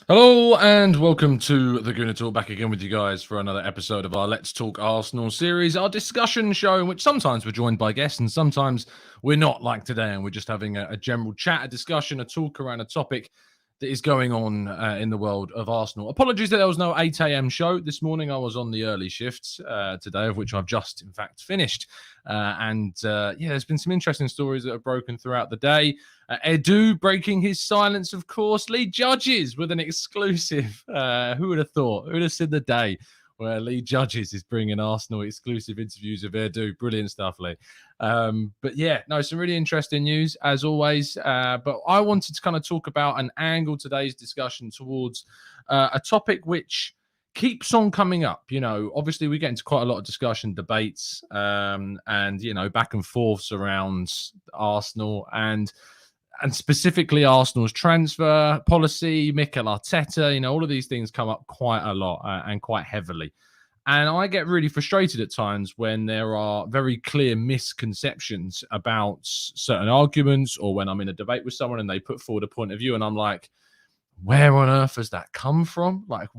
Hello and welcome to the Gooner Talk, back again with you guys for another episode of our Let's Talk Arsenal series, our discussion show in which sometimes we're joined by guests and sometimes we're not, like today, and we're just having a general chat, a discussion, a talk around a topic that is going on in the world of Arsenal. Apologies that there was no 8 a.m. show this morning. I was on the early shifts today, of which I've just, in fact, finished. There's been some interesting stories that have broken throughout the day. Edu breaking his silence, of course. Lee Judges with an exclusive. Who would have thought? Who would have seen the day where Lee Judges is bringing Arsenal exclusive interviews of Edu? Brilliant stuff, Lee. Some really interesting news, as always. But I wanted to kind of talk about and angle today's discussion towards a topic which keeps on coming up. You know, obviously we get into quite a lot of discussion, debates, and back and forths around Arsenal and specifically Arsenal's transfer policy, Mikel Arteta. All of these things come up quite a lot and quite heavily. And I get really frustrated at times when there are very clear misconceptions about certain arguments, or when I'm in a debate with someone and they put forward a point of view and I'm like, where on earth has that come from? Like,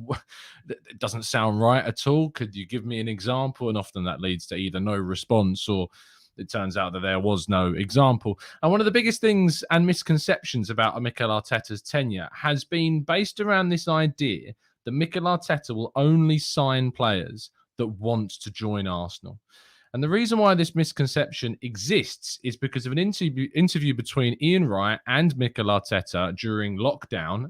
it doesn't sound right at all. Could you give me an example? And often that leads to either no response or it turns out that there was no example. And one of the biggest things and misconceptions about Mikel Arteta's tenure has been based around this idea that Mikel Arteta will only sign players that want to join Arsenal. And the reason why this misconception exists is because of an interview between Ian Wright and Mikel Arteta during lockdown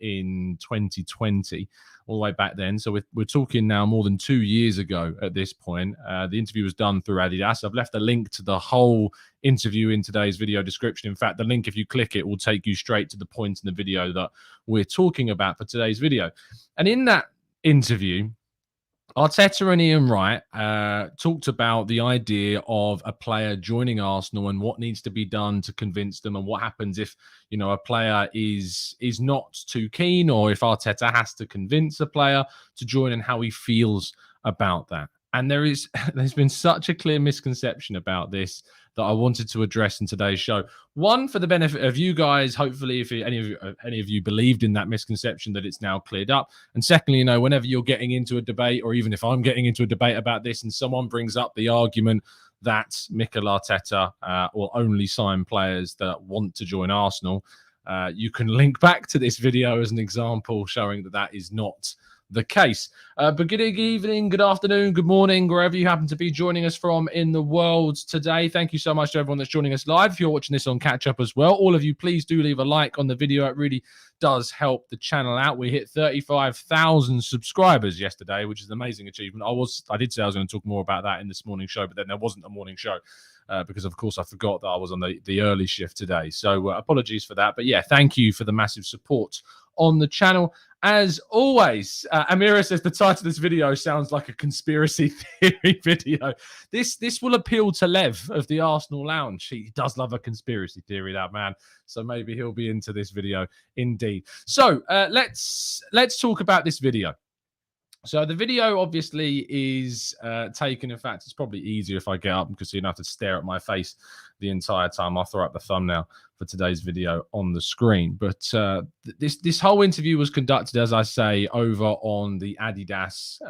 in 2020, all the way back then. So we're talking now more than 2 years ago at this point. The interview was done through Adidas. I've left a link to the whole interview in today's video description. In fact, the link, if you click it, will take you straight to the point in the video that we're talking about for today's video. And in that interview, Arteta and Ian Wright talked about the idea of a player joining Arsenal and what needs to be done to convince them, and what happens if a player is not too keen, or if Arteta has to convince a player to join, and how he feels about that. And there's been such a clear misconception about this that I wanted to address in today's show. One, for the benefit of you guys, hopefully, if any of you believed in that misconception, that it's now cleared up. And secondly, whenever you're getting into a debate, or even if I'm getting into a debate about this and someone brings up the argument that Mikel Arteta will only sign players that want to join Arsenal, you can link back to this video as an example showing that that is not the case. But good evening, good afternoon, good morning, wherever you happen to be joining us from in the world today. Thank you so much to everyone that's joining us live. If you're watching this on catch up as well, all of you, please do leave a like on the video. It really does help the channel out. We hit 35,000 subscribers yesterday, which is an amazing achievement. I did say I was going to talk more about that in this morning show, but then there wasn't a morning show. Because, of course, I forgot that I was on the early shift today. So apologies for that. But, yeah, thank you for the massive support on the channel. As always, Amira says the title of this video sounds like a conspiracy theory video. This will appeal to Lev of the Arsenal Lounge. He does love a conspiracy theory, that man. So maybe he'll be into this video indeed. So let's talk about this video. So the video obviously is taken. In fact, it's probably easier if I get up because you don't have to stare at my face the entire time. I'll throw up the thumbnail for today's video on the screen. But this whole interview was conducted, as I say, over on the Adidas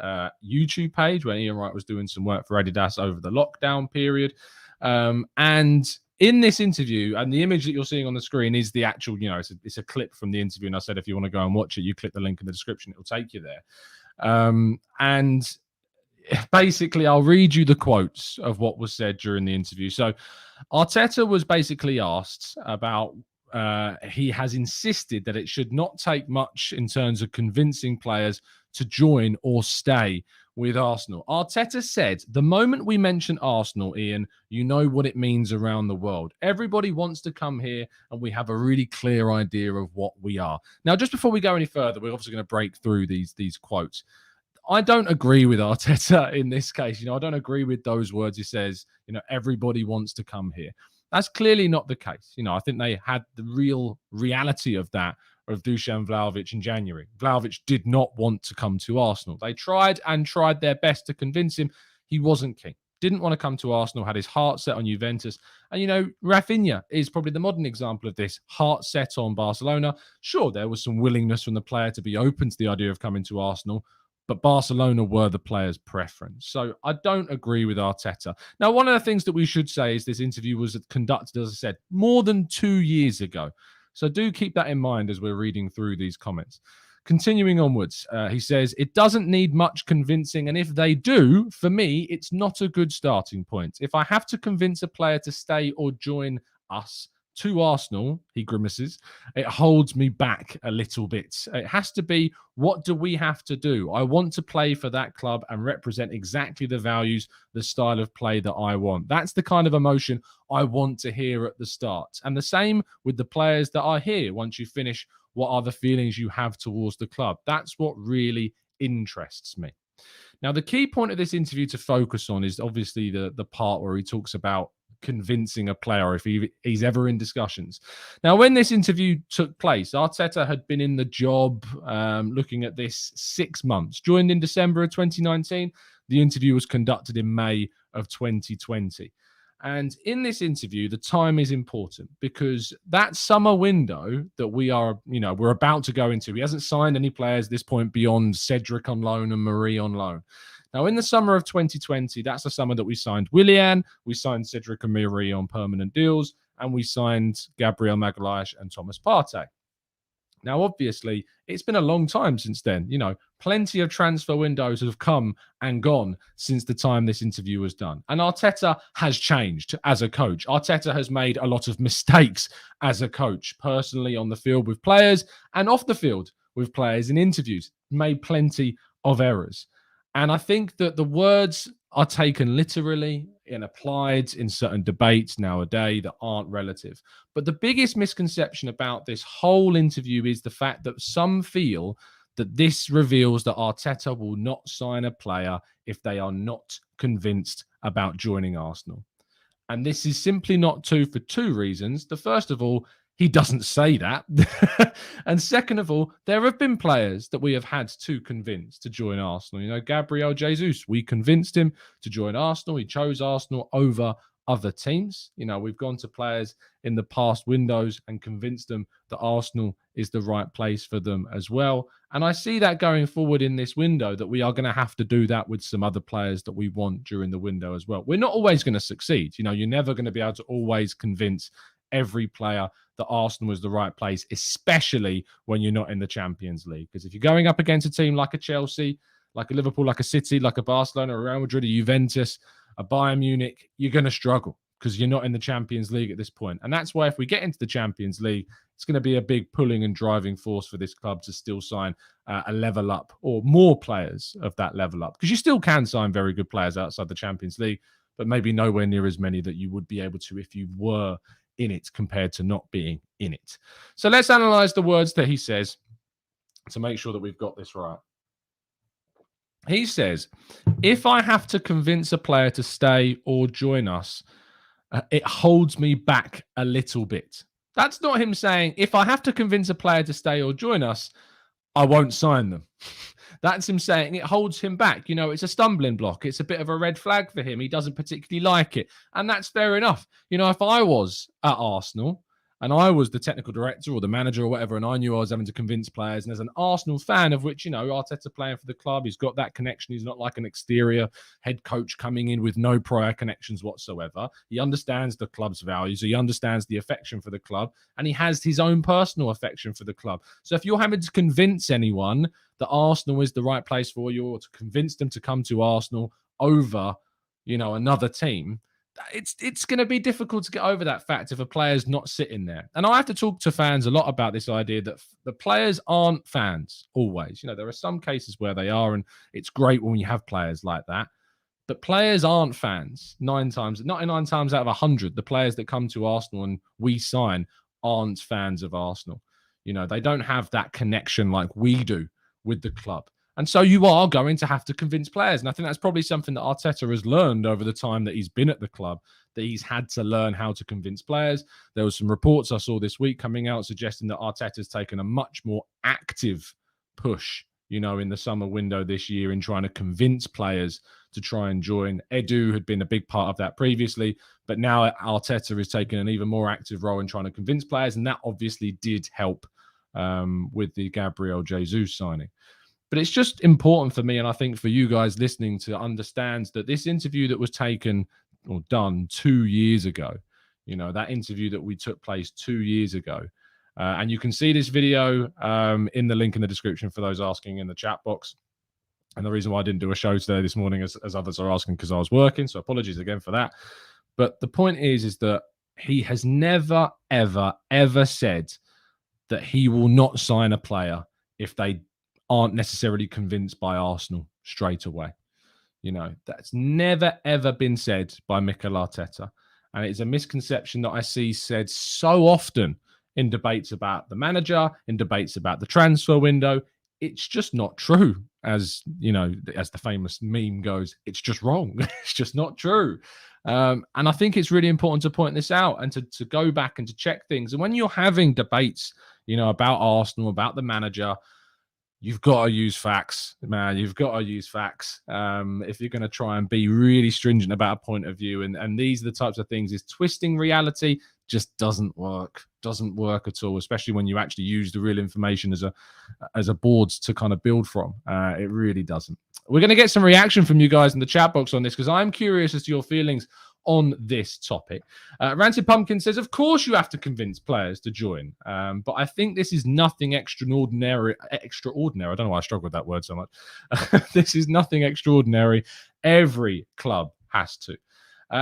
YouTube page, where Ian Wright was doing some work for Adidas over the lockdown period. And in this interview, and the image that you're seeing on the screen is the actual, it's a clip from the interview. And I said, if you want to go and watch it, you click the link in the description. It'll take you there. And basically, I'll read you the quotes of what was said during the interview. So Arteta was basically asked about, he has insisted that it should not take much in terms of convincing players to join or stay with Arsenal. Arteta said, the moment we mention Arsenal, Ian, you know what it means around the world. Everybody wants to come here, and we have a really clear idea of what we are. Now, just before we go any further, we're obviously going to break through these quotes. I don't agree with Arteta in this case. I don't agree with those words. He says, everybody wants to come here. That's clearly not the case. I think they had the real reality of that, of Dusan Vlahovic in January. Vlahovic did not want to come to Arsenal. They tried their best to convince him. He wasn't keen. didn't want to come to Arsenal, had his heart set on Juventus. And, Rafinha is probably the modern example of this, heart set on Barcelona. Sure, there was some willingness from the player to be open to the idea of coming to Arsenal, but Barcelona were the player's preference. So I don't agree with Arteta. Now, one of the things that we should say is this interview was conducted, as I said, more than 2 years ago. So do keep that in mind as we're reading through these comments. Continuing onwards, he says, it doesn't need much convincing. And if they do, for me, it's not a good starting point. If I have to convince a player to stay or join us to Arsenal, he grimaces, it holds me back a little bit. It has to be, what do we have to do? I want to play for that club and represent exactly the values, the style of play that I want. That's the kind of emotion I want to hear at the start. And the same with the players that are here. Once you finish, what are the feelings you have towards the club? That's what really interests me. Now, the key point of this interview to focus on is obviously the part where he talks about convincing a player if he's ever in discussions. Now, when this interview took place, Arteta had been in the job looking at this 6 months. Joined in December of 2019. The interview was conducted in May of 2020. And in this interview, the time is important because that summer window that we're about to go into, he hasn't signed any players at this point beyond Cedric on loan and Marie on loan. Now, in the summer of 2020, that's the summer that we signed Willian, we signed Cedric and Marie on permanent deals, and we signed Gabriel Magalhaes and Thomas Partey. Now, obviously, it's been a long time since then. Plenty of transfer windows have come and gone since the time this interview was done. And Arteta has changed as a coach. Arteta has made a lot of mistakes as a coach, personally on the field with players and off the field with players in interviews, made plenty of errors. And I think that the words are taken literally and applied in certain debates nowadays that aren't relative. But the biggest misconception about this whole interview is the fact that some feel that this reveals that Arteta will not sign a player if they are not convinced about joining Arsenal. And this is simply not true for 2 reasons. The first of all, he doesn't say that. And second of all, there have been players that we have had to convince to join Arsenal. Gabriel Jesus, we convinced him to join Arsenal. He chose Arsenal over other teams. We've gone to players in the past windows and convinced them that Arsenal is the right place for them as well. And I see that going forward in this window, that we are going to have to do that with some other players that we want during the window as well. We're not always going to succeed. You're never going to be able to always convince every player that Arsenal is the right place, especially when you're not in the Champions League. Because if you're going up against a team like a Chelsea, like a Liverpool, like a City, like a Barcelona, a Real Madrid, a Juventus, a Bayern Munich, you're going to struggle because you're not in the Champions League at this point. And that's why if we get into the Champions League, it's going to be a big pulling and driving force for this club to still sign a level up or more players of that level up. Because you still can sign very good players outside the Champions League, but maybe nowhere near as many that you would be able to if you were in it compared to not being in it. So let's analyze the words that he says to make sure that we've got this right. He says, if I have to convince a player to stay or join us, it holds me back a little bit. That's not him saying, if I have to convince a player to stay or join us, I won't sign them. That's him saying it holds him back. It's a stumbling block. It's a bit of a red flag for him. He doesn't particularly like it. And that's fair enough. If I was at Arsenal and I was the technical director or the manager or whatever, and I knew I was having to convince players, and as an Arsenal fan of which, Arteta playing for the club, he's got that connection. He's not like an exterior head coach coming in with no prior connections whatsoever. He understands the club's values. He understands the affection for the club, and he has his own personal affection for the club. So if you're having to convince anyone that Arsenal is the right place for you, or to convince them to come to Arsenal over, another team, it's going to be difficult to get over that fact if a player's not sitting there. And I have to talk to fans a lot about this idea that the players aren't fans always. There are some cases where they are, and it's great when you have players like that. But players aren't fans. 99 times out of 100, the players that come to Arsenal and we sign aren't fans of Arsenal. They don't have that connection like we do with the club. And so you are going to have to convince players. And I think that's probably something that Arteta has learned over the time that he's been at the club, that he's had to learn how to convince players. There was some reports I saw this week coming out suggesting that Arteta's taken a much more active push in the summer window this year in trying to convince players to try and join. Edu had been a big part of that previously, but now Arteta is taking an even more active role in trying to convince players, and that obviously did help with the Gabriel Jesus signing. But it's just important for me, and I think for you guys listening, to understand that this interview that was taken or done 2 years ago, that interview that we took place 2 years ago, and you can see this video in the link in the description for those asking in the chat box. And the reason why I didn't do a show today this morning, as others are asking, because I was working, so apologies again for that. But the point is that he has never, ever, ever said that he will not sign a player if they aren't necessarily convinced by Arsenal straight away. That's never, ever been said by Mikel Arteta. And it's a misconception that I see said so often in debates about the manager, in debates about the transfer window. It's just not true. As the famous meme goes, it's just wrong. It's just not true. And I think it's really important to point this out and to go back and to check things. And when you're having debates, about Arsenal, about the manager, you've got to use facts, man. You've got to use facts if you're going to try and be really stringent about a point of view. And these are the types of things. Is twisting reality just doesn't work at all, especially when you actually use the real information as a board to kind of build from. It really doesn't. We're going to get some reaction from you guys in the chat box on this, because I'm curious as to your feelings on this topic. Rancid Pumpkin says, of course you have to convince players to join, but I think this is nothing extraordinary. I don't know why I struggle with that word so much. This is nothing extraordinary. Every club has to.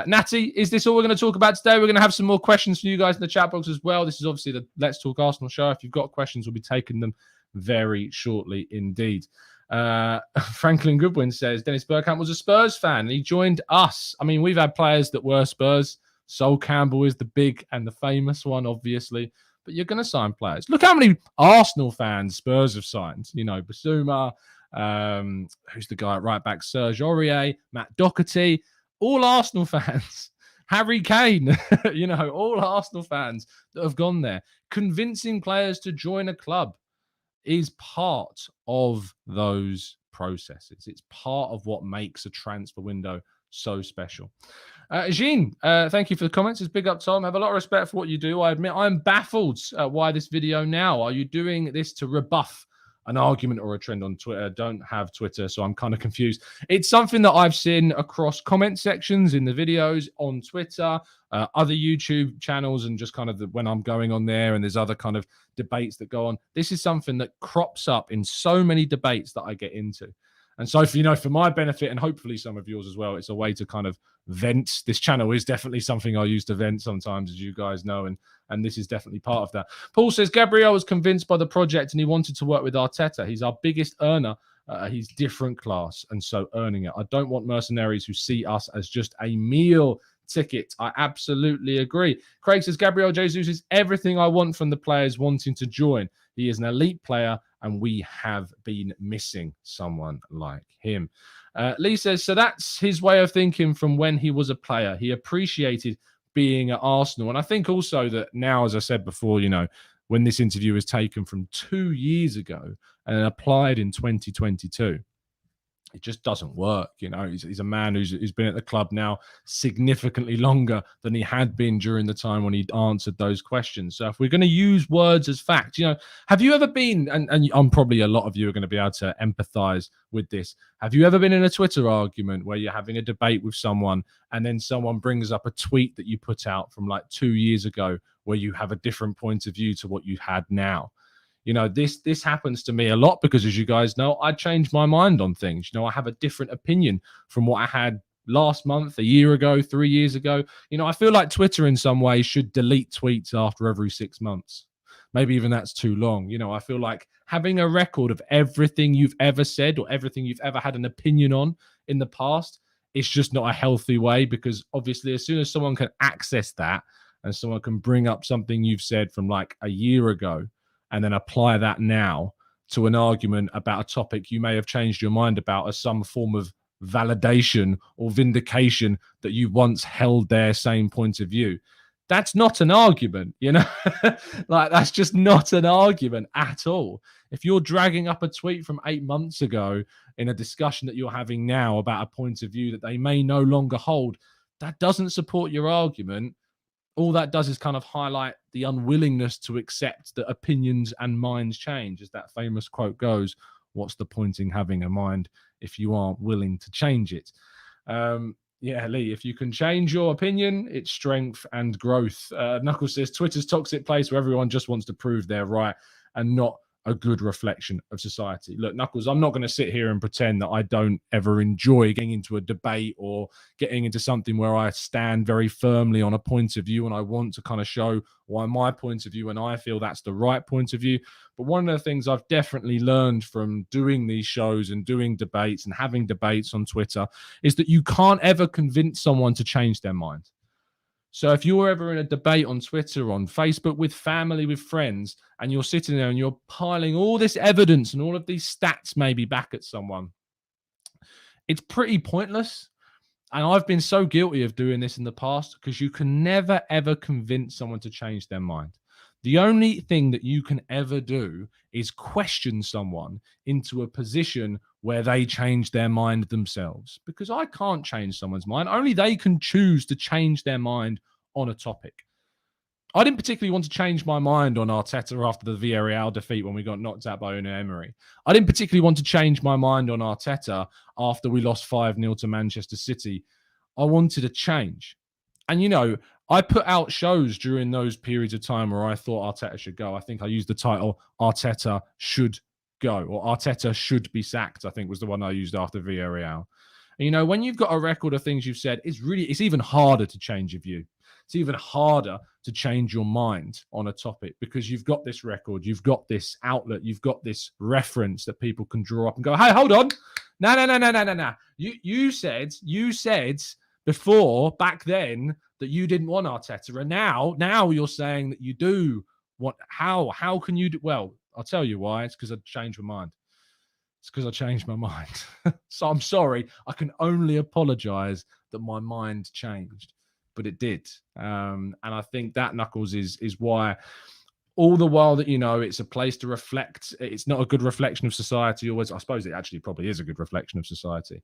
Natty, is this all we're going to talk about today? We're going to have some more questions for you guys in the chat box as well. This is obviously the Let's Talk Arsenal show. If you've got questions, we'll be taking them very shortly indeed. Franklin Goodwin says Dennis Bergkamp was a Spurs fan and he joined us. I mean, we've had players that were Spurs. Sol Campbell is the big and the famous one, obviously, but you're going to sign players. Look how many Arsenal fans Spurs have signed. Basuma, who's the guy at right back, Serge Aurier, Matt Doherty, all Arsenal fans. Harry Kane, all Arsenal fans that have gone there. Convincing players to join a club is part of those processes. It's part of what makes a transfer window so special. Jean, thank you for the comments. It's big up, Tom. I have a lot of respect for what you do. I admit I'm baffled why this video now. Are you doing this to rebuff an argument or a trend on Twitter? Don't have Twitter, so I'm kind of confused. It's something that I've seen across comment sections in the videos on Twitter, other YouTube channels, and just kind of when I'm going on there and there's other kind of debates that go on. This is something that crops up in so many debates that I get into. And so, for my benefit and hopefully some of yours as well, it's a way to kind of vent. This channel is definitely something I use to vent sometimes, as you guys know, and this is definitely part of that. Paul says, Gabriel was convinced by the project and he wanted to work with Arteta. He's our biggest earner. He's different class, and so earning it. I don't want mercenaries who see us as just a meal ticket. I absolutely agree. Craig says, Gabriel Jesus is everything I want from the players wanting to join. He is an elite player, and we have been missing someone like him. Lee says, so that's his way of thinking from when he was a player. He appreciated being at Arsenal. And I think also that now, as I said before, when this interview was taken from 2 years ago and applied in 2022, it just doesn't work. He's a man who's been at the club now significantly longer than he had been during the time when he answered those questions. So if we're going to use words as fact, have you ever been, and I'm probably a lot of you are going to be able to empathize with this. Have you ever been in a Twitter argument where you're having a debate with someone and then someone brings up a tweet that you put out from like 2 years ago where you have a different point of view to what you had now? This happens to me a lot because, as you guys know, I change my mind on things. I have a different opinion from what I had last month, a year ago, 3 years ago. I feel like Twitter in some ways should delete tweets after every 6 months. Maybe even that's too long. I feel like having a record of everything you've ever said or everything you've ever had an opinion on in the past is just not a healthy way, because obviously as soon as someone can access that and someone can bring up something you've said from like a year ago and then apply that now to an argument about a topic you may have changed your mind about as some form of validation or vindication that you once held their same point of view, That's not an argument, you know? Like, that's just not an argument at all. If you're dragging up a tweet from 8 months ago in a discussion that you're having now about a point of view that they may no longer hold, that doesn't support your argument. All that does is kind of highlight the unwillingness to accept that opinions and minds change. As that famous quote goes, what's the point in having a mind if you aren't willing to change it? Yeah, Lee, if you can change your opinion, it's strength and growth. Knuckles says Twitter's toxic place where everyone just wants to prove they're right and not a good reflection of society. Look, Knuckles, I'm not going to sit here and pretend that I don't ever enjoy getting into a debate or getting into something where I stand very firmly on a point of view and I want to kind of show why my point of view and I feel that's the right point of view. But one of the things I've definitely learned from doing these shows and doing debates and having debates on Twitter is that you can't ever convince someone to change their mind. So if you're ever in a debate on Twitter, on Facebook, with family, with friends, and you're sitting there and you're piling all this evidence and all of these stats maybe back at someone, it's pretty pointless. And I've been so guilty of doing this in the past because you can never, ever convince someone to change their mind. The only thing that you can ever do is question someone into a position where they change their mind themselves, because I can't change someone's mind. Only they can choose to change their mind on a topic. I didn't particularly want to change my mind on Arteta after the Villarreal defeat when we got knocked out by Unai Emery. I didn't particularly want to change my mind on Arteta after we lost 5-0 to Manchester City. I wanted a change. And, you know, I put out shows during those periods of time where I thought Arteta should go. I think I used the title Arteta should go, or Arteta should be sacked, I think was the one I used after Villarreal. And, you know, when you've got a record of things you've said, it's even harder to change your view. It's even harder to change your mind on a topic because you've got this record, you've got this outlet, you've got this reference that people can draw up and go, hey, hold on. No. You said before, back then, that you didn't want Arteta, and now you're saying that you do want. How can you do? Well, I'll tell you why. It's because I changed my mind. It's because I changed my mind. So I'm sorry. I can only apologize that my mind changed, but it did. And I think that, Knuckles, is why all the while that, you know, it's a place to reflect, it's not a good reflection of society always. I suppose it actually probably is a good reflection of society.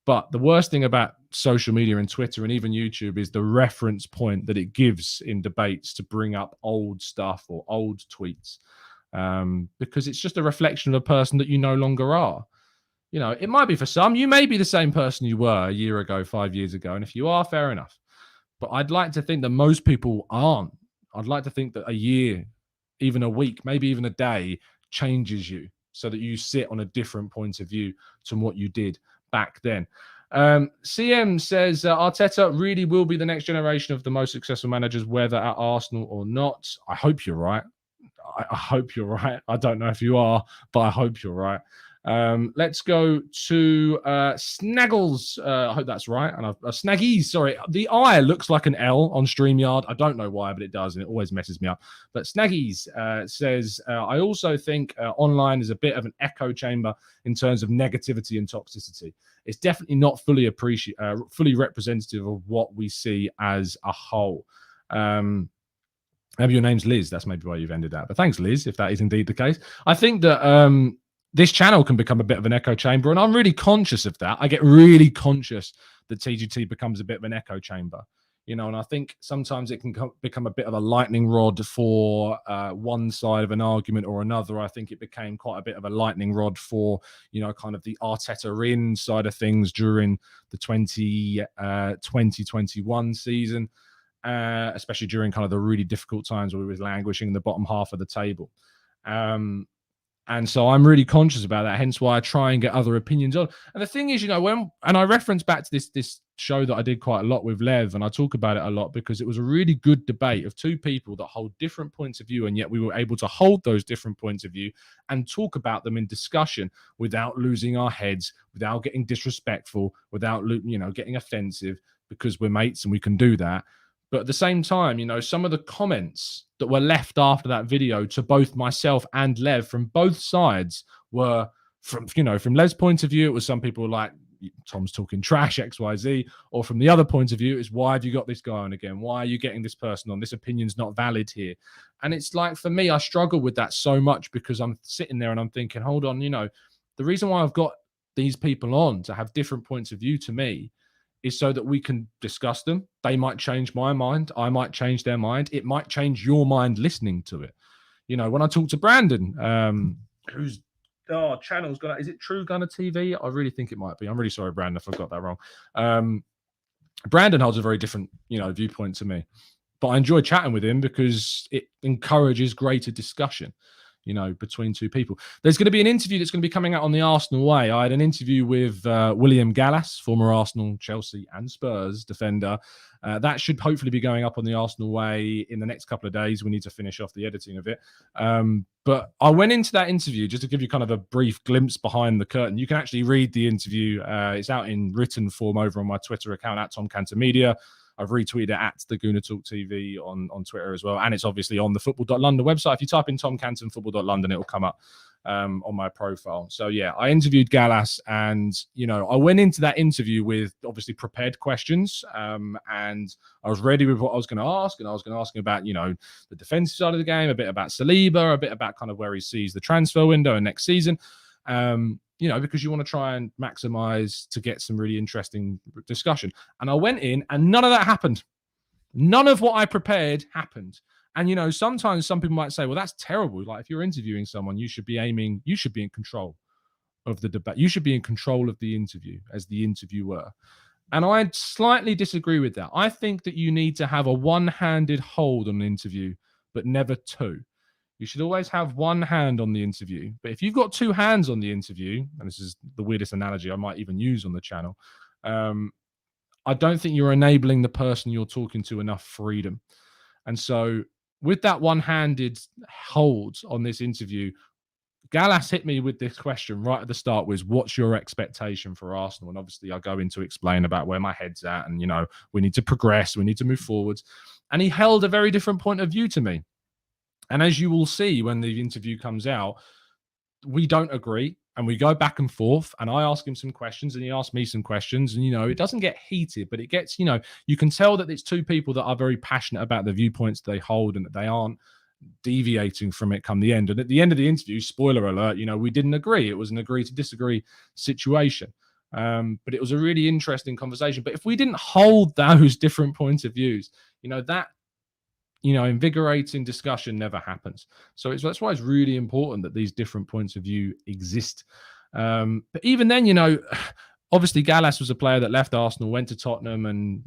But the worst thing about social media and Twitter and even YouTube is the reference point that it gives in debates to bring up old stuff or old tweets, because it's just a reflection of a person that you no longer are. You know, it might be for some. You may be the same person you were a year ago, 5 years ago. And if you are, fair enough. But I'd like to think that most people aren't. I'd like to think that a year, even a week, maybe even a day changes you so that you sit on a different point of view to what you did back then. CM says Arteta really will be the next generation of the most successful managers, whether at Arsenal or not. I hope you're right. I hope you're right. I don't know if you are, but I hope you're right. Let's go to Snaggles. I hope that's right. And Snaggies, sorry. The I looks like an L on StreamYard. I don't know why, but it does, and it always messes me up. But Snaggies says, I also think online is a bit of an echo chamber in terms of negativity and toxicity. It's definitely not fully representative of what we see as a whole. Maybe your name's Liz. That's maybe why you've ended that. But thanks, Liz, if that is indeed the case. I think that this channel can become a bit of an echo chamber, and I'm really conscious of that. I get really conscious that TGT becomes a bit of an echo chamber, you know, and I think sometimes it can become a bit of a lightning rod for one side of an argument or another. I think it became quite a bit of a lightning rod for, you know, kind of the Arteta in side of things during the 2021 season, especially during kind of the really difficult times where we were languishing in the bottom half of the table. And so I'm really conscious about that, hence why I try and get other opinions on. And the thing is, you know, and I reference back to this show that I did quite a lot with Lev, and I talk about it a lot because it was a really good debate of two people that hold different points of view, and yet we were able to hold those different points of view and talk about them in discussion without losing our heads, without getting disrespectful, without, you know, getting offensive, because we're mates and we can do that. But at the same time, you know, some of the comments that were left after that video to both myself and Lev from both sides were from, you know, from Lev's point of view, it was some people like, Tom's talking trash, XYZ, or from the other point of view, is why have you got this guy on again? Why are you getting this person on? This opinion's not valid here. And it's like, for me, I struggle with that so much because I'm sitting there and I'm thinking, hold on, the reason why I've got these people on to have different points of view to me is so that we can discuss them. They might change my mind. I might change their mind. It might change your mind listening to it. When I talk to Brandon, whose channel's got, is it True Gunner TV? I really think it might be. I'm really sorry, Brandon, if I got that wrong. Brandon holds a very different, viewpoint to me, but I enjoy chatting with him because it encourages greater discussion, between two people. There's going to be an interview that's going to be coming out on the Arsenal Way. I had an interview with William Gallas, former Arsenal, Chelsea and Spurs defender. That should hopefully be going up on the Arsenal Way in the next couple of days. We need to finish off the editing of it. But I went into that interview just to give you kind of a brief glimpse behind the curtain. You can actually read the interview. It's out in written form over on my Twitter account at Tom Cantor Media. I've retweeted it at the Gooner Talk TV on Twitter as well. And it's obviously on the football.london website. If you type in Tom Canton football.london, it'll come up on my profile. So, yeah, I interviewed Gallas and, I went into that interview with obviously prepared questions. And I was ready with what I was going to ask. And I was going to ask him about, the defensive side of the game, a bit about Saliba, a bit about kind of where he sees the transfer window and next season. Because you want to try and maximize to get some really interesting discussion. And I went in and none of that happened. None of what I prepared happened. And, sometimes some people might say, well, that's terrible. Like, if you're interviewing someone, you should be in control of the debate. You should be in control of the interview as the interviewer. And I slightly disagree with that. I think that you need to have a one-handed hold on an interview, but never two. You should always have one hand on the interview. But if you've got two hands on the interview, and this is the weirdest analogy I might even use on the channel, I don't think you're enabling the person you're talking to enough freedom. And so with that one-handed hold on this interview, Gallas hit me with this question right at the start was, what's your expectation for Arsenal? And obviously I go in to explain about where my head's at and, we need to progress, we need to move forwards. And he held a very different point of view to me. And as you will see when the interview comes out, we don't agree and we go back and forth. And I ask him some questions and he asks me some questions. And, it doesn't get heated, but it gets, you can tell that it's two people that are very passionate about the viewpoints they hold and that they aren't deviating from it come the end. And at the end of the interview, spoiler alert, we didn't agree. It was an agree to disagree situation. But it was a really interesting conversation. But if we didn't hold those different points of views, that invigorating discussion never happens. So that's why it's really important that these different points of view exist. But even then, obviously Gallas was a player that left Arsenal, went to Tottenham and,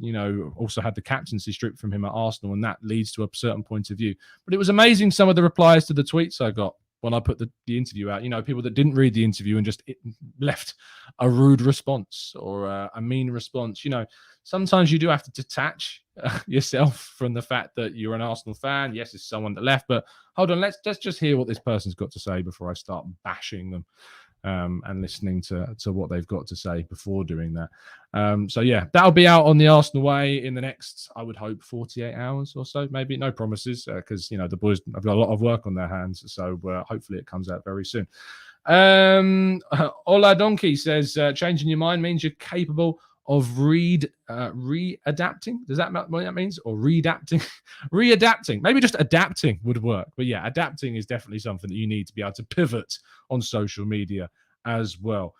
also had the captaincy stripped from him at Arsenal. And that leads to a certain point of view. But it was amazing some of the replies to the tweets I got when I put the interview out. People that didn't read the interview and just left a rude response or a mean response. Sometimes you do have to detach yourself from the fact that you're an Arsenal fan. Yes, it's someone that left, but hold on, let's just hear what this person's got to say before I start bashing them and listening to what they've got to say before doing that. So yeah, that'll be out on the Arsenal Way in the next, I would hope, 48 hours or so. Maybe no promises because the boys have got a lot of work on their hands. So hopefully it comes out very soon. Ola Donkey says changing your mind means you're capable of re-adapting. Does that know what that means? Or readapting? Readapting. Maybe just adapting would work. But yeah, adapting is definitely something that you need to be able to pivot on social media as well.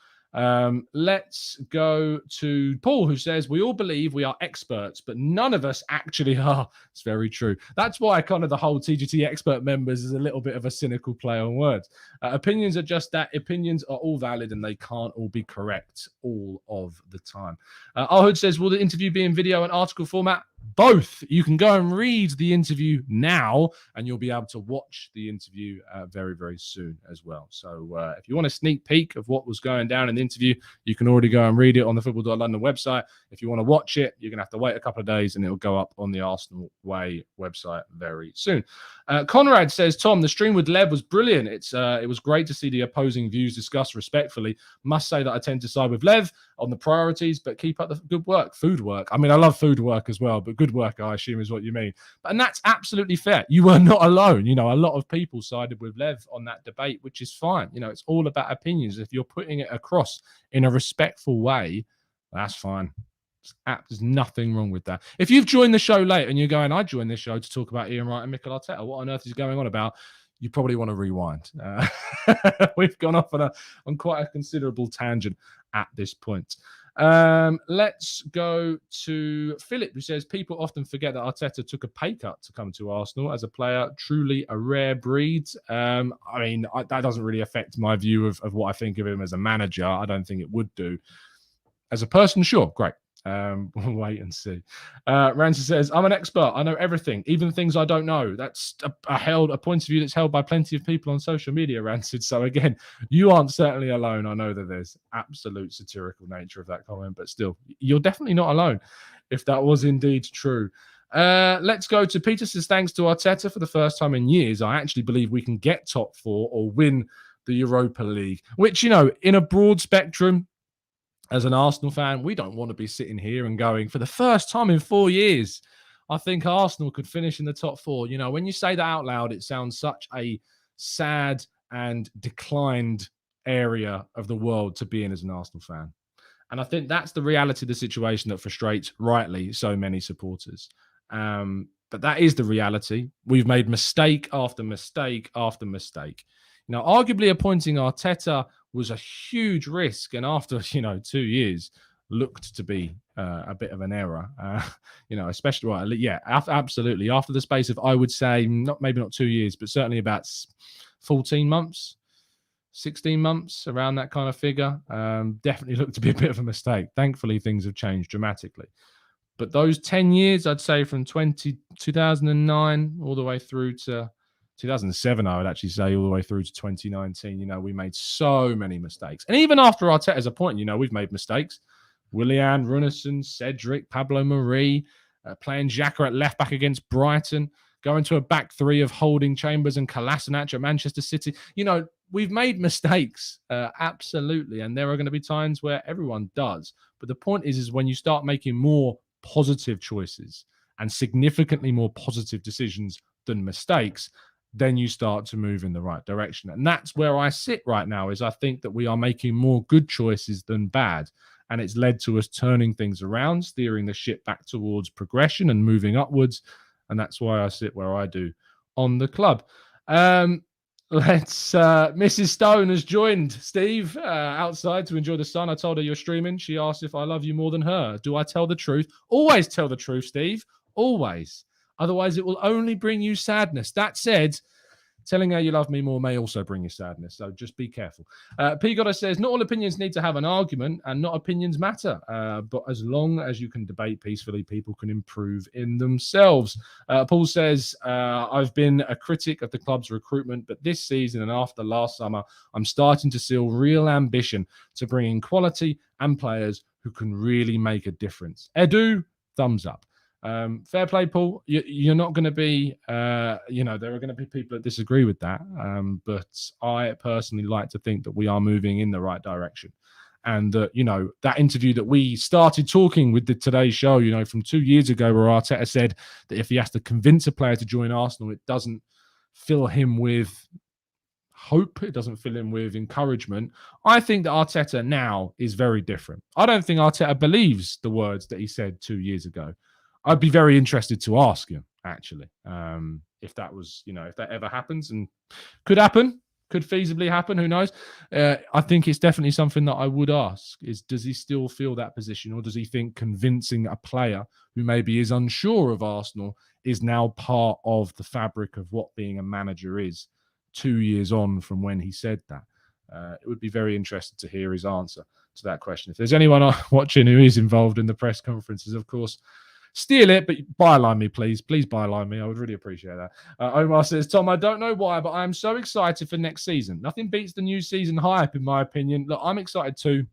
Let's go to Paul, who says, we all believe we are experts, but none of us actually are. It's very true. That's why kind of the whole TGT expert members is a little bit of a cynical play on words. Opinions are just that. Opinions are all valid and they can't all be correct all of the time. Ahud says, will the interview be in video and article format? Both. You can go and read the interview now and you'll be able to watch the interview very, very soon as well. So if you want a sneak peek of what was going down in the interview, you can already go and read it on the football.london website. If you want to watch it, you're going to have to wait a couple of days and it'll go up on the Arsenal Way website very soon. Conrad says, Tom, the stream with Lev was brilliant. It was great to see the opposing views discussed respectfully. Must say that I tend to side with Lev on the priorities, but keep up the good work. Food work. I mean, I love food work as well, but but good work, I assume, is what you mean. And that's absolutely fair. You were not alone. You know, a lot of people sided with Lev on that debate, which is fine. You know, it's all about opinions. If you're putting it across in a respectful way, that's fine. There's nothing wrong with that. If you've joined the show late and you're going, I joined this show to talk about Ian Wright and Mikel Arteta, what on earth is going on about? You probably want to rewind. We've gone off on quite a considerable tangent at this point. Let's go to Philip, who says people often forget that Arteta took a pay cut to come to Arsenal as a player, truly a rare breed. I mean, that doesn't really affect my view of what I think of him as a manager. I don't think it would do. As a person, sure, great. We'll wait and see. Ramsey says, I'm an expert. I know everything, even things I don't know. That's a point of view that's held by plenty of people on social media, Rancid. So again, you aren't certainly alone. I know that there's absolute satirical nature of that comment, but still, you're definitely not alone if that was indeed true. Let's go to Peter. Says, thanks to Arteta, for the first time in years, I actually believe we can get top four or win the Europa League, which, you know, in a broad spectrum, as an Arsenal fan, we don't want to be sitting here and going, for the first time in 4 years, I think Arsenal could finish in the top four. You know, when you say that out loud, it sounds such a sad and declined area of the world to be in as an Arsenal fan. And I think that's the reality of the situation that frustrates, rightly, so many supporters. But that is the reality. We've made mistake after mistake after mistake. Now, arguably appointing Arteta was a huge risk, and after 2 years, looked to be a bit of an error. Especially absolutely. After the space of, I would say, maybe not 2 years, but certainly about 14 months, 16 months, around that kind of figure, definitely looked to be a bit of a mistake. Thankfully, things have changed dramatically. But those 10 years, I'd say from 2009 all the way through to 2007, I would actually say, all the way through to 2019, we made so many mistakes. And even after Arteta's appointment, we've made mistakes. Willian, Runnison, Cedric, Pablo Marie, playing Xhaka at left back against Brighton, going to a back three of Holding, Chambers and Kolasinac at Manchester City. We've made mistakes, absolutely. And there are going to be times where everyone does. But the point is when you start making more positive choices and significantly more positive decisions than mistakes, then you start to move in the right direction. And that's where I sit right now, is I think that we are making more good choices than bad. And it's led to us turning things around, steering the ship back towards progression and moving upwards. And that's why I sit where I do on the club. Mrs. Stone has joined Steve outside to enjoy the sun. I told her you're streaming. She asked if I love you more than her. Do I tell the truth? Always tell the truth, Steve. Always. Otherwise, it will only bring you sadness. That said, telling her you love me more may also bring you sadness. So just be careful. P. Goddess says, not all opinions need to have an argument and not opinions matter. But as long as you can debate peacefully, people can improve in themselves. Paul says, I've been a critic of the club's recruitment, but this season and after last summer, I'm starting to see real ambition to bring in quality and players who can really make a difference. Edu, thumbs up. Fair play, Paul. You're not going to be, there are going to be people that disagree with that. But I personally like to think that we are moving in the right direction. And that interview that we started talking with the Today Show, from 2 years ago, where Arteta said that if he has to convince a player to join Arsenal, it doesn't fill him with hope, it doesn't fill him with encouragement. I think that Arteta now is very different. I don't think Arteta believes the words that he said 2 years ago. I'd be very interested to ask him, actually, if that was, if that ever happens, and could happen, could feasibly happen, who knows? I think it's definitely something that I would ask, is does he still feel that position, or does he think convincing a player who maybe is unsure of Arsenal is now part of the fabric of what being a manager is 2 years on from when he said that? It would be very interesting to hear his answer to that question. If there's anyone watching who is involved in the press conferences, of course, steal it, but byline me, please. Please byline me. I would really appreciate that. Omar says, Tom, I don't know why, but I am so excited for next season. Nothing beats the new season hype, in my opinion. Look, I'm excited too.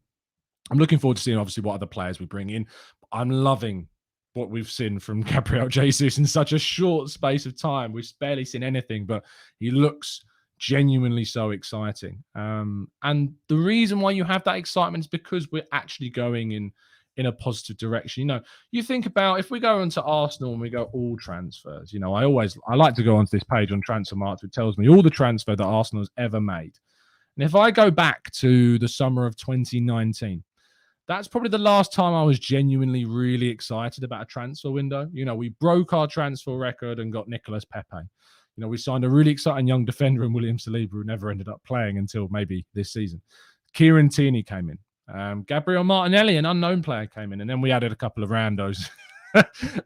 I'm looking forward to seeing, obviously, what other players we bring in. I'm loving what we've seen from Gabriel Jesus in such a short space of time. We've barely seen anything, but he looks genuinely so exciting. And the reason why you have that excitement is because we're actually going in in a positive direction. You think about if we go into Arsenal and we go all transfers, I like to go onto this page on Transfermarkt, which tells me all the transfer that Arsenal has ever made. And if I go back to the summer of 2019, that's probably the last time I was genuinely really excited about a transfer window. We broke our transfer record and got Nicolas Pepe. We signed a really exciting young defender in William Saliba who never ended up playing until maybe this season. Kieran Tierney came in. Gabriel Martinelli, an unknown player, came in. And then we added a couple of randos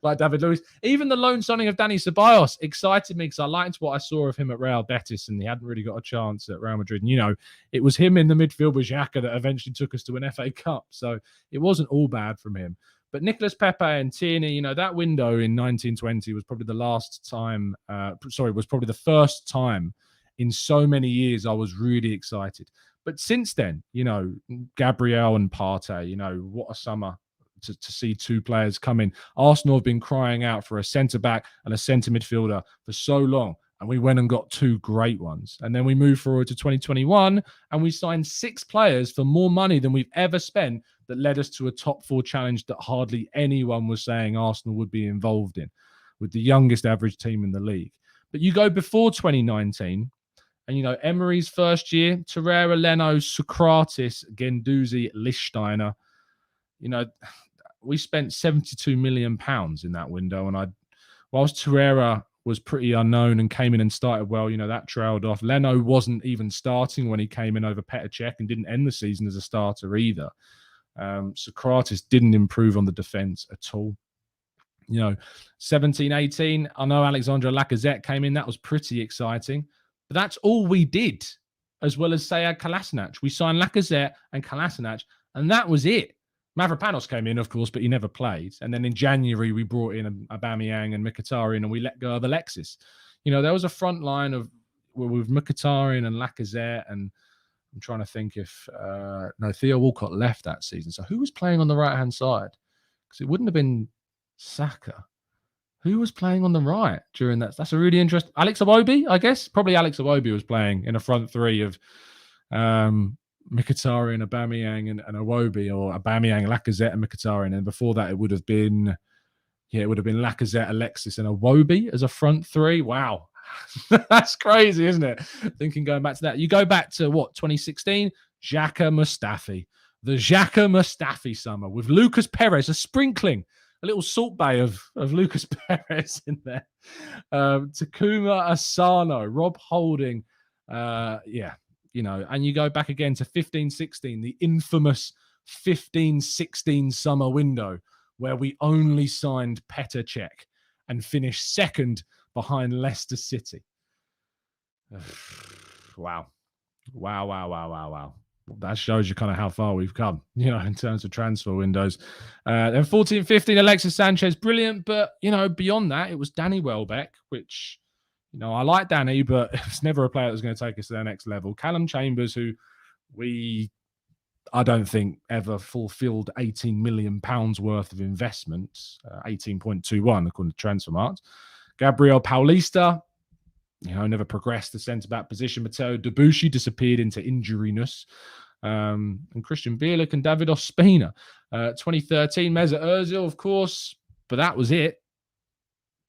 like David Luiz. Even the loan signing of Dani Ceballos excited me because I liked what I saw of him at Real Betis, and he hadn't really got a chance at Real Madrid. And, it was him in the midfield with Xhaka that eventually took us to an FA Cup. So it wasn't all bad from him. But Nicolas Pepe and Tierney, that window in 1920 was probably was probably the first time in so many years I was really excited. But since then, Gabriel and Partey, what a summer to see two players come in. Arsenal have been crying out for a centre-back and a centre midfielder for so long, and we went and got two great ones. And then we moved forward to 2021, and we signed 6 players for more money than we've ever spent that led us to a top 4 challenge that hardly anyone was saying Arsenal would be involved in, with the youngest average team in the league. But you go before 2019, and, Emery's first year, Torreira, Leno, Socrates, Guendouzi, Lichtsteiner, we spent 72 million pounds in that window. And whilst Torreira was pretty unknown and came in and started well, that trailed off. Leno wasn't even starting when he came in over Petr Cech and didn't end the season as a starter either. Socrates didn't improve on the defence at all. 17-18, I know Alexandre Lacazette came in. That was pretty exciting. But that's all we did, as well as Sead Kolasinac. We signed Lacazette and Kolasinac, and that was it. Mavropanos came in, of course, but he never played. And then in January, we brought in Aubameyang and Mkhitaryan, and we let go of Alexis. There was a front line with Mkhitaryan and Lacazette, and I'm trying to think if Theo Walcott left that season. So who was playing on the right-hand side? Because it wouldn't have been Saka. Who was playing on the right during that? That's a really interesting... Alex Iwobi, I guess? Probably Alex Iwobi was playing in a front three of Mkhitaryan, Aubameyang, and Iwobi, or Aubameyang, Lacazette, and Mkhitaryan. And before that, it would have been Lacazette, Alexis, and Iwobi as a front three. Wow. That's crazy, isn't it? Thinking going back to that. You go back to, 2016? Xhaka Mustafi. The Xhaka Mustafi summer with Lucas Perez, a sprinkling. A little salt bay of Lucas Perez in there. Takuma Asano, Rob Holding. And you go back again to 15-16, the infamous 15-16 summer window where we only signed Petr Cech and finished second behind Leicester City. Wow. That shows you kind of how far we've come, in terms of transfer windows. Then 14-15, Alexis Sanchez, brilliant. But, beyond that, it was Danny Welbeck, which, I like Danny, but it's never a player that's going to take us to the next level. Callum Chambers, who I don't think ever fulfilled £18 million worth of investment, 18.21 according to Transfermarkt. Gabriel Paulista, never progressed the centre-back position. Matteo Debuchy disappeared into injuriness. And Christian Bielik and David Ospina. 2013, Mesut Ozil, of course, but that was it.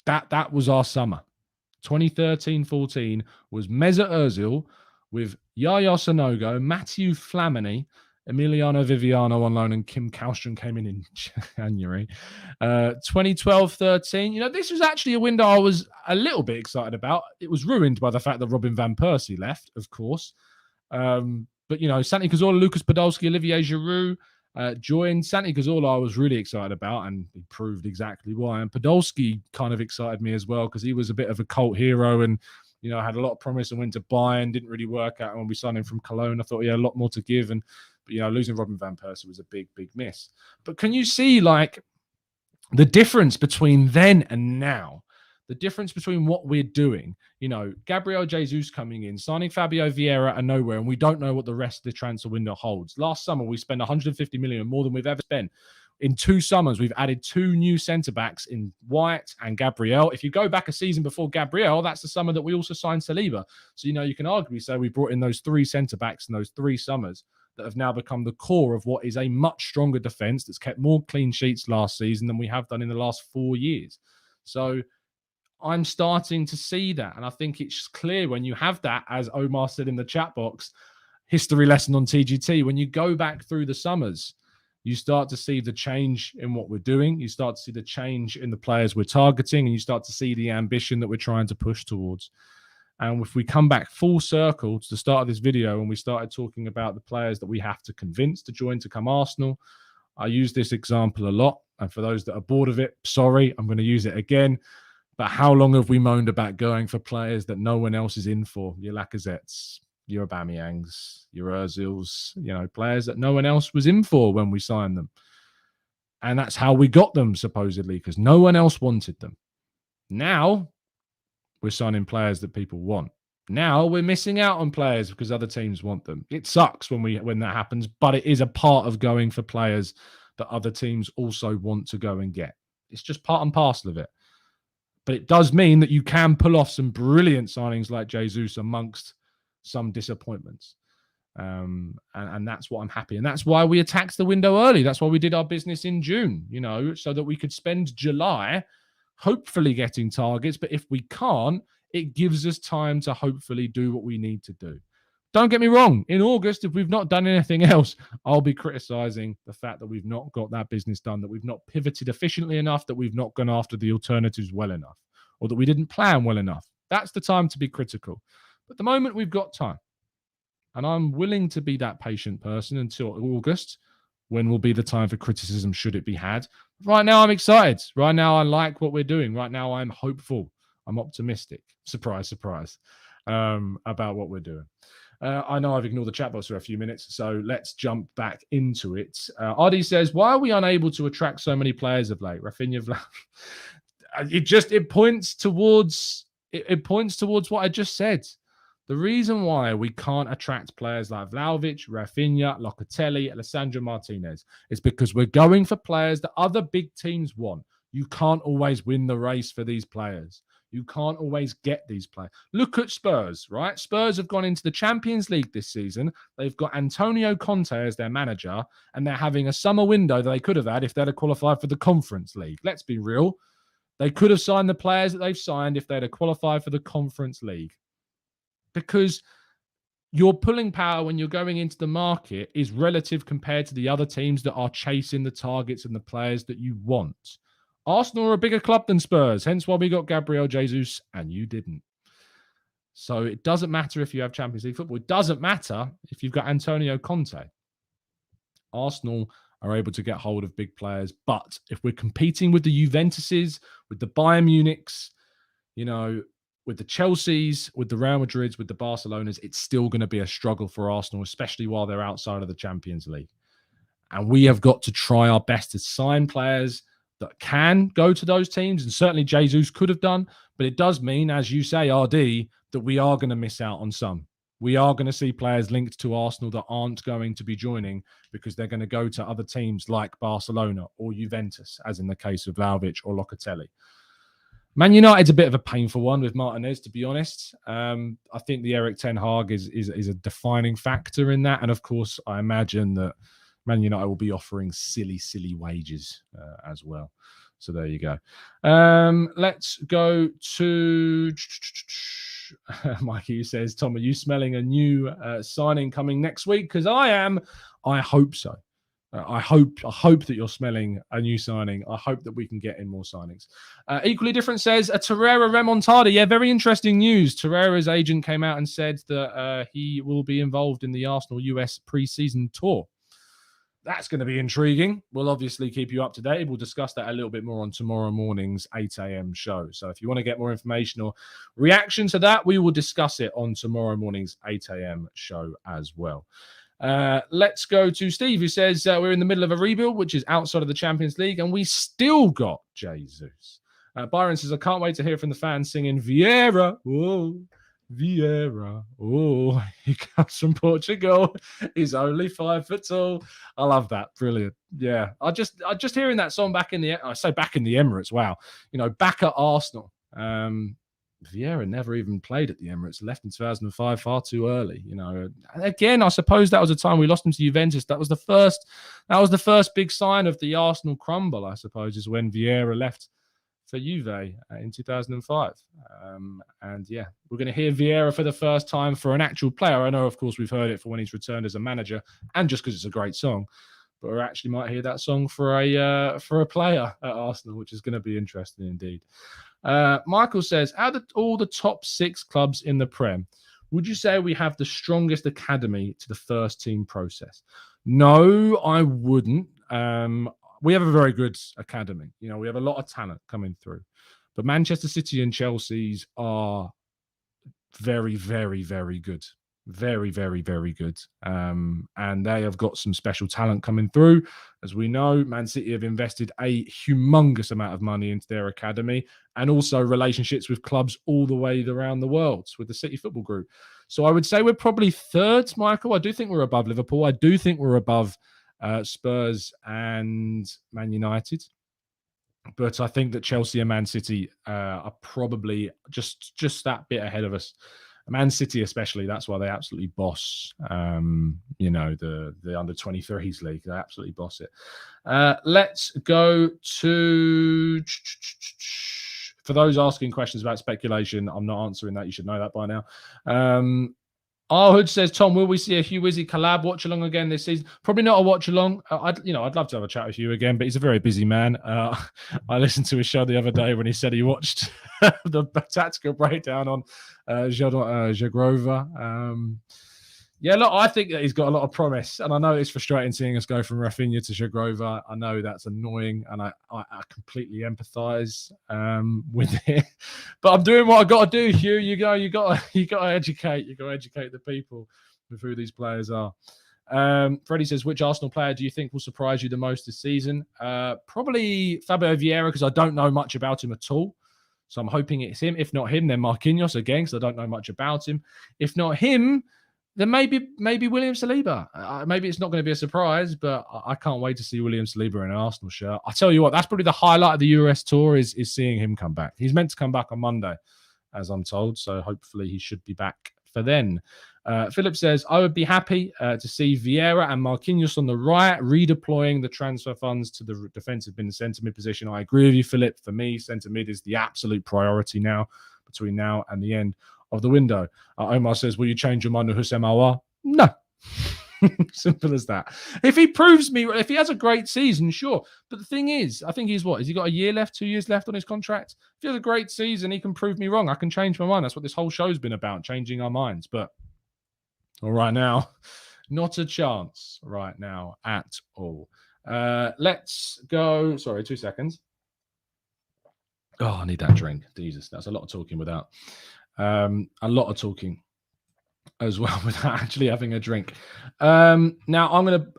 That was our summer. 2013-14 was Mesut Ozil with Yaya Sanogo, Matthew Flamini, Emiliano Viviano on loan, and Kim Kallström came in January. 2012-13, this was actually a window I was a little bit excited about. It was ruined by the fact that Robin van Persie left, of course. But, Santi Cazorla, Lucas Podolski, Olivier Giroud joined. Santi Cazorla I was really excited about, and he proved exactly why. And Podolski kind of excited me as well because he was a bit of a cult hero and, had a lot of promise and went to Bayern, didn't really work out. And when we signed him from Cologne, I thought he had a lot more to give. But losing Robin van Persie was a big, big miss. But can you see, the difference between then and now? The difference between what we're doing? Gabriel Jesus coming in, signing Fabio Vieira out of nowhere, and we don't know what the rest of the transfer window holds. Last summer, we spent 150 million, more than we've ever spent. In 2 summers, we've added 2 new centre-backs in Wright and Gabriel. If you go back a season before Gabriel, that's the summer that we also signed Saliba. So, you can arguably say we brought in those 3 centre-backs in those 3 summers. that have now become the core of what is a much stronger defence that's kept more clean sheets last season than we have done in the last 4 years. So I'm starting to see that. And I think it's clear when you have that, as Omar said in the chat box, history lesson on TGT, when you go back through the summers, you start to see the change in what we're doing. You start to see the change in the players we're targeting, and you start to see the ambition that we're trying to push towards. And if we come back full circle to the start of this video, and we started talking about the players that we have to convince to join to come Arsenal, I use this example a lot. And for those that are bored of it, sorry, I'm going to use it again. But how long have we moaned about going for players that no one else is in for? Your Lacazettes, your Aubameyangs, your Ozils, players that no one else was in for when we signed them. And that's how we got them, supposedly, because no one else wanted them. Now, we're signing players that people want. Now, we're missing out on players because other teams want them. It sucks when that happens, but it is a part of going for players that other teams also want to go and get. It's just part and parcel of it. But it does mean that you can pull off some brilliant signings like Jesus amongst some disappointments. And that's what I'm happy. And that's why we attacked the window early. That's why we did our business in June, so that we could spend July hopefully getting targets. But if we can't, it gives us time to hopefully do what we need to do. Don't get me wrong. In August, if we've not done anything else, I'll be criticizing the fact that we've not got that business done, that we've not pivoted efficiently enough, that we've not gone after the alternatives well enough, or that we didn't plan well enough. That's the time to be critical. But at the moment, we've got time. And I'm willing to be that patient person until August, when will be the time for criticism should it be had. Right now, I'm excited. Right now, I like what we're doing. Right now, I'm hopeful. I'm optimistic. Surprise, surprise, about what we're doing. I know I've ignored the chat box for a few minutes, so let's jump back into it. RD says, why are we unable to attract so many players of late? Rafinha, it points towards what I just said. The reason why we can't attract players like Vlahovic, Rafinha, Locatelli, Alessandro Martinez is because we're going for players that other big teams want. You can't always win the race for these players. You can't always get these players. Look at Spurs, right? Spurs have gone into the Champions League this season. They've got Antonio Conte as their manager, and they're having a summer window that they could have had if they'd have qualified for the Conference League. Let's be real. They could have signed the players that they've signed if they'd have qualified for the Conference League. Because your pulling power when you're going into the market is relative compared to the other teams that are chasing the targets and the players that you want. Arsenal are a bigger club than Spurs, hence why we got Gabriel Jesus and you didn't. So it doesn't matter if you have Champions League football. It doesn't matter if you've got Antonio Conte. Arsenal are able to get hold of big players, but if we're competing with the Juventuses, with the Bayern Munichs, with the Chelseas, with the Real Madrids, with the Barcelonas, it's still going to be a struggle for Arsenal, especially while they're outside of the Champions League. And we have got to try our best to sign players that can go to those teams. And certainly Jesus could have done. But it does mean, as you say, RD, that we are going to miss out on some. We are going to see players linked to Arsenal that aren't going to be joining because they're going to go to other teams like Barcelona or Juventus, as in the case of Vlahovic or Locatelli. Man United's a bit of a painful one with Martinez, to be honest. I think the Erik ten Hag is a defining factor in that. And of course, I imagine that Man United will be offering silly wages as well. So there you go. Let's go to Mikey, who says, Tom, are you smelling a new signing coming next week? Because I am. I hope so. I hope that you're smelling a new signing. I hope that we can get in more signings. Equally Different says, a Torreira remontada. Yeah, very interesting news. Torreira's agent came out and said that he will be involved in the Arsenal US pre-season tour. That's going to be intriguing. We'll obviously keep you up to date. We'll discuss that a little bit more on tomorrow morning's 8 a.m. show. So if you want to get more information or reaction to that, we will discuss it on tomorrow morning's 8 a.m. show as well. Let's go to Steve, who says we're in the middle of a rebuild, which is outside of the Champions League, and we still got Jesus. Byron says, I can't wait to hear from the fans singing Vieira. Whoa, Vieira. Oh, he comes from Portugal. He's only 5 foot tall. I love that. Brilliant. Yeah. I just hearing that song back in the Emirates. Wow. Back at Arsenal. Vieira never even played at the Emirates, left in 2005 far too early. Again, I suppose that was a time we lost him to Juventus. That was the first big sign of the Arsenal crumble, I suppose, is when Vieira left for Juve in 2005. And yeah, we're going to hear Vieira for the first time for an actual player. I know, of course, we've heard it for when he's returned as a manager and just because it's a great song, but we actually might hear that song for a player at Arsenal, which is going to be interesting indeed. Michael says, out of all the top 6 clubs in the Prem, would you say we have the strongest academy to the first team process? No, I wouldn't. We have a very good academy. We have a lot of talent coming through. But Manchester City and Chelsea's are very, very, very good. Very, very, very good. And they have got some special talent coming through. As we know, Man City have invested a humongous amount of money into their academy and also relationships with clubs all the way around the world with the City Football Group. So I would say we're probably third, Michael. I do think we're above Liverpool. I do think we're above Spurs and Man United. But I think that Chelsea and Man City are probably just that bit ahead of us. Man City especially, that's why they absolutely boss, the under-23s league. They absolutely boss it. Let's go to... For those asking questions about speculation, I'm not answering that. You should know that by now. Hood says, Tom, will we see a Hugh Wizzy collab watch along again this season? Probably not a watch along. I'd love to have a chat with Hugh again, but he's a very busy man. I listened to his show the other day when he said he watched the tactical breakdown on Jagrova. Yeah, look, I think that he's got a lot of promise, and I know it's frustrating seeing us go from Rafinha to Jagrova. I know that's annoying, and I completely empathise with it. But I'm doing what I got to do, Hugh. You got to educate. You got to educate the people with who these players are. Freddie says, which Arsenal player do you think will surprise you the most this season? Probably Fabio Vieira, because I don't know much about him at all. So I'm hoping it's him. If not him, then Marquinhos again, because I don't know much about him. If not him, then maybe William Saliba. Maybe it's not going to be a surprise, but I can't wait to see William Saliba in an Arsenal shirt. I tell you what, that's probably the highlight of the US tour is seeing him come back. He's meant to come back on Monday, as I'm told, so hopefully he should be back for then. Philip says, I would be happy to see Vieira and Marquinhos on the right, redeploying the transfer funds to the defensive mid and centre mid position. I agree with you, Philip. For me, centre mid is the absolute priority now, between now and the end of the window. Omar says, will you change your mind on Houssem Aouar? No. Simple as that. If he has a great season, sure. But the thing is, I think has he got a year left, 2 years left on his contract? If he has a great season, he can prove me wrong. I can change my mind. That's what this whole show's been about, changing our minds. But all right now, not a chance right now at all. Let's go. Sorry, 2 seconds. Oh, I need that drink. Jesus, that's a lot of talking without. A lot of talking as well without actually having a drink. Now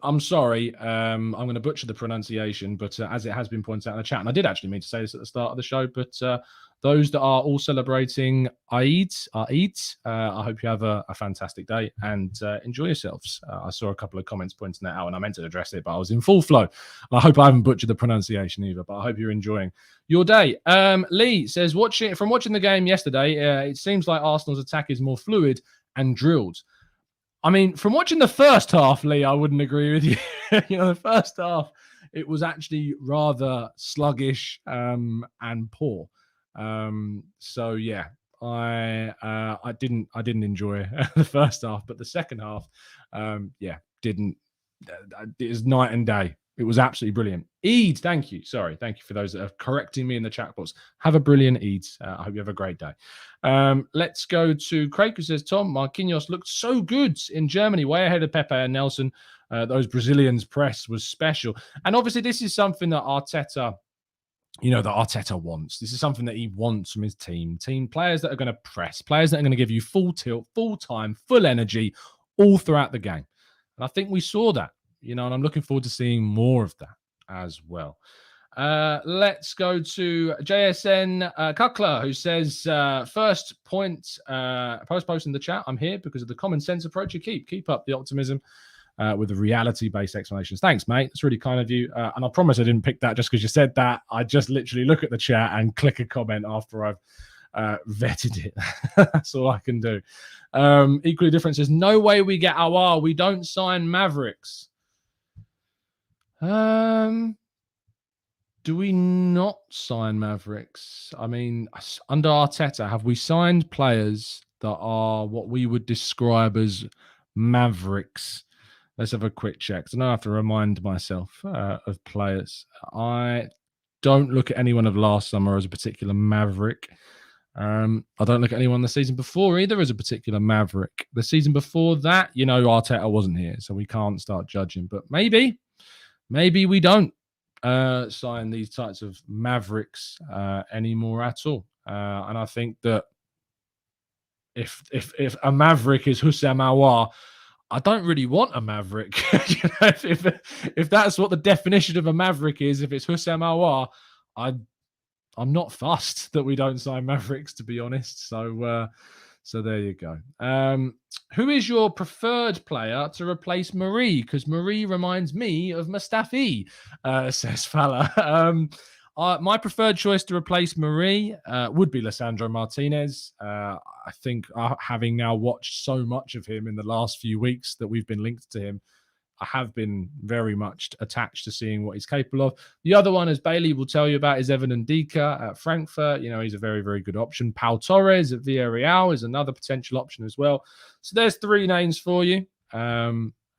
I'm sorry, I'm gonna butcher the pronunciation, but as it has been pointed out in the chat, and I did actually mean to say this at the start of the show, but those that are all celebrating Eid, I hope you have a fantastic day and enjoy yourselves. I saw a couple of comments pointing that out, and I meant to address it, but I was in full flow. I hope I haven't butchered the pronunciation either, but I hope you're enjoying your day. Lee says, from watching the game yesterday, it seems like Arsenal's attack is more fluid and drilled. I mean, from watching the first half, Lee, I wouldn't agree with you. The first half, it was actually rather sluggish and poor. So yeah, I didn't enjoy the first half, but the second half, it was night and day. It was absolutely brilliant. Eid, thank you. Sorry, thank you for those that are correcting me in the chat box. Have a brilliant Eid. I hope you have a great day. Let's go to Craig, who says, Tom, Marquinhos looked so good in Germany, way ahead of Pepe and Nelson. Those Brazilians' press was special. And obviously, this is something that Arteta wants. This is something that he wants from his team. Team players that are going to press, players that are going to give you full tilt, full time, full energy all throughout the game. And I think we saw that. And I'm looking forward to seeing more of that as well. Let's go to JSN Kukla, who says, first point, post in the chat, I'm here because of the common sense approach you keep. Keep up the optimism with the reality-based explanations. Thanks, mate. That's really kind of you. And I promise I didn't pick that just because you said that. I just literally look at the chat and click a comment after I've vetted it. That's all I can do. Equally different says, no way we get Awar. We don't sign Mavericks. Do we not sign Mavericks? I mean, under Arteta, have we signed players that are what we would describe as Mavericks? Let's have a quick check. So now I have to remind myself of players. I don't look at anyone of last summer as a particular Maverick. I don't look at anyone the season before either as a particular Maverick. The season before that, you know, Arteta wasn't here, so we can't start judging. But maybe we don't sign these types of Mavericks anymore at all. And I think that if a Maverick is Houssem Aouar, I don't really want a Maverick. You know, if that's what the definition of a Maverick is, if it's Houssem Aouar, I'm not fussed that we don't sign Mavericks, to be honest. So there you go. Who is your preferred player to replace Marie? Because Marie reminds me of Mustafi, says Fala. My preferred choice to replace Marie would be Lisandro Martinez. I think having now watched so much of him in the last few weeks that we've been linked to him, I have been very much attached to seeing what he's capable of. The other one, as Bailey will tell you about, is Evan Ndika at Frankfurt. You know, he's a very, very good option. Pau Torres at Villarreal is another potential option as well. So there's 3 names for you. I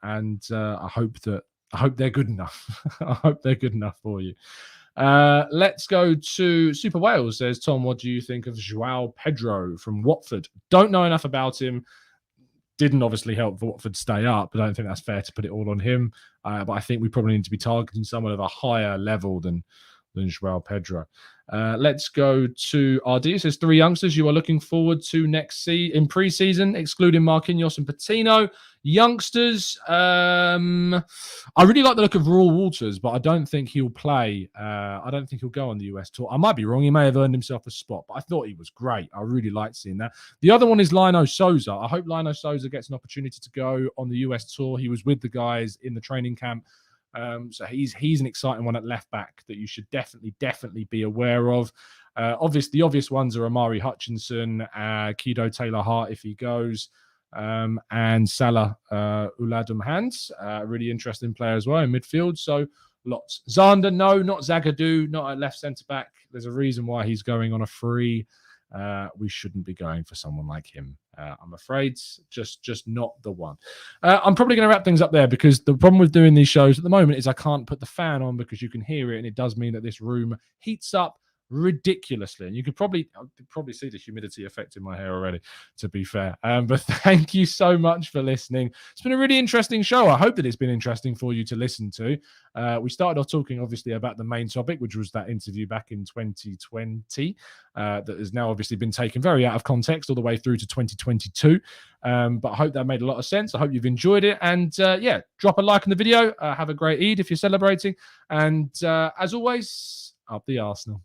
hope they're good enough. I hope they're good enough for you. Let's go to Super Wales. Says, Tom, what do you think of João Pedro from Watford? Don't know enough about him. Didn't obviously help Watford stay up, but I don't think that's fair to put it all on him. But I think we probably need to be targeting someone of a higher level than João Pedro. Let's go to RD. It says 3 youngsters you are looking forward to next in pre-season, excluding Marquinhos and Patino. Youngsters, I really like the look of Raul Walters, but I don't think he'll play. I don't think he'll go on the US tour. I might be wrong. He may have earned himself a spot, but I thought he was great. I really liked seeing that. The other one is Lino Souza. I hope Lino Souza gets an opportunity to go on the US tour. He was with the guys in the training camp. So he's an exciting one at left back that you should definitely be aware of. The obvious ones are Amari Hutchinson, Kido Taylor-Hart if he goes, and Salah Uladum Hans, really interesting player as well in midfield. So lots. Zander, no, not Zagadou, not at left centre back. There's a reason why he's going on a free. We shouldn't be going for someone like him. I'm afraid, just not the one. I'm probably going to wrap things up there because the problem with doing these shows at the moment is I can't put the fan on because you can hear it, and it does mean that this room heats up ridiculously, and you could probably see the humidity affecting my hair already, to be fair. But thank you so much for listening. It's been a really interesting show. I hope that it's been interesting for you to listen to. We started off talking obviously about the main topic, which was that interview back in 2020 that has now obviously been taken very out of context all the way through to 2022. But I hope that made a lot of sense. I hope you've enjoyed it, and yeah, drop a like on the video. Have a great Eid if you're celebrating, and as always, up the Arsenal.